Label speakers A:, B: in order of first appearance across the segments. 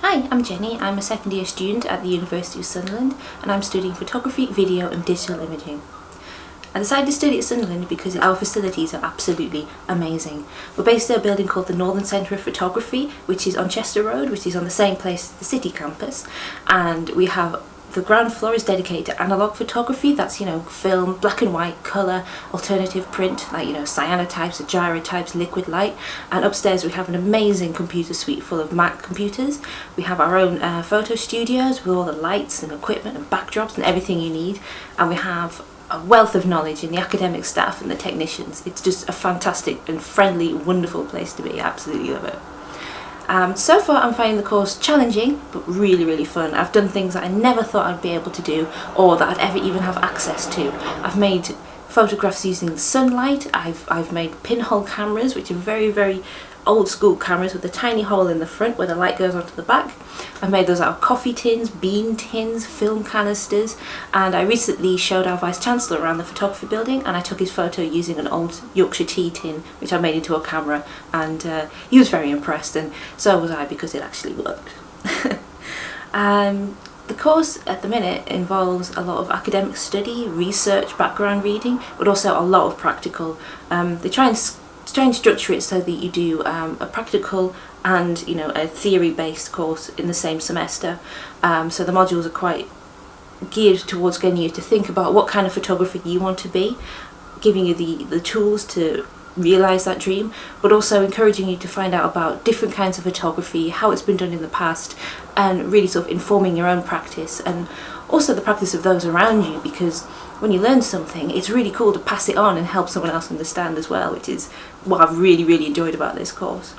A: Hi, I'm Jenny. I'm a second year student at the University of Sunderland and I'm studying photography, video and digital imaging. I decided to study at Sunderland because our facilities are absolutely amazing. We're based at a building called the Northern Centre of Photography, which is on Chester Road, which is on the same place as the City campus, and we have the ground floor is dedicated to analogue photography. That's, film, black and white, colour, alternative print, like, cyanotypes, gyrotypes, liquid light. And upstairs we have an amazing computer suite full of Mac computers. We have our own photo studios with all the lights and equipment and backdrops and everything you need. And we have a wealth of knowledge in the academic staff and the technicians. It's just a fantastic and friendly, wonderful place to be. I absolutely love it. So far I'm finding the course challenging but really fun. I've done things that I never thought I'd be able to do or that I'd ever even have access to. I've made photographs using sunlight. I've made pinhole cameras, which are very old school cameras with a tiny hole in the front where the light goes onto the back. I've made those out of coffee tins, bean tins, film canisters, and I recently showed our Vice Chancellor around the photography building and I took his photo using an old Yorkshire tea tin which I made into a camera, and he was very impressed, and so was I, because it actually worked. The course at the minute involves a lot of academic study, research, background reading, but also a lot of practical. They try and structure it so that you do a practical and a theory-based course in the same semester. So the modules are quite geared towards getting you to think about what kind of photographer you want to be, giving you the tools to realise that dream, but also encouraging you to find out about different kinds of photography, how it's been done in the past, and really sort of informing your own practice and also the practice of those around you, because when you learn something it's really cool to pass it on and help someone else understand as well, which is what I've really enjoyed about this course.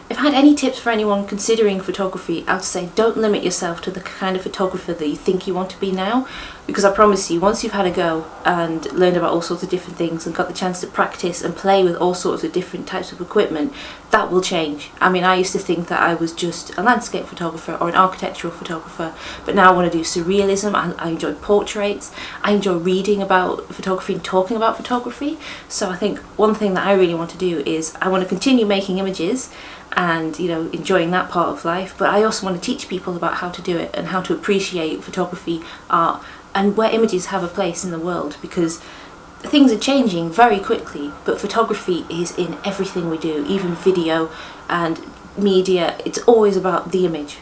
A: If I had any tips for anyone considering photography, I would say don't limit yourself to the kind of photographer that you think you want to be now, because I promise you, once you've had a go and learned about all sorts of different things and got the chance to practice and play with all sorts of different types of equipment, that will change. I mean, I used to think that I was just a landscape photographer or an architectural photographer, but now I want to do surrealism. I enjoy portraits, I enjoy reading about photography and talking about photography. So I think one thing that I really want to do is I want to continue making images and enjoying that part of life, but I also want to teach people about how to do it and how to appreciate photography, art, and where images have a place in the world, because things are changing very quickly, but photography is in everything we do, even video and media. It's always about the image.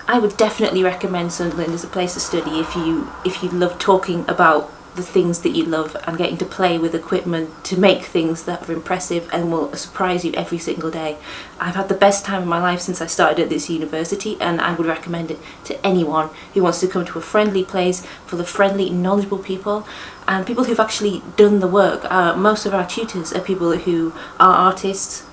A: I would definitely recommend Sunderland as a place to study if you love talking about the things that you love and getting to play with equipment to make things that are impressive and will surprise you every single day. I've had the best time of my life since I started at this university, and I would recommend it to anyone who wants to come to a friendly place full of friendly, knowledgeable people and people who've actually done the work. Most of our tutors are people who are artists.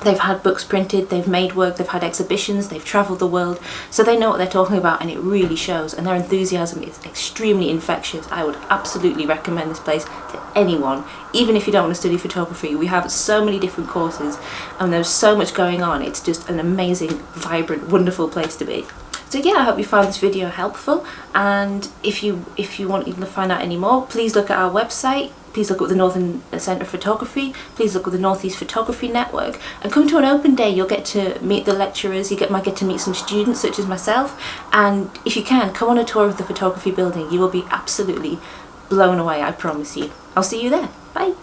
A: They've had books printed, they've made work, they've had exhibitions, they've travelled the world, so they know what they're talking about, and it really shows, and their enthusiasm is extremely infectious. I would absolutely recommend this place to anyone, even if you don't want to study photography. We have so many different courses and there's so much going on. It's just an amazing, vibrant, wonderful place to be. So yeah, I hope you found this video helpful, and if you want to find out any more, please look at our website. Please look at the Northern Centre of Photography, please look at the North East Photography Network, and come to an open day. You'll get to meet the lecturers, might get to meet some students such as myself, and if you can, come on a tour of the photography building. You will be absolutely blown away, I promise you. I'll see you there. Bye.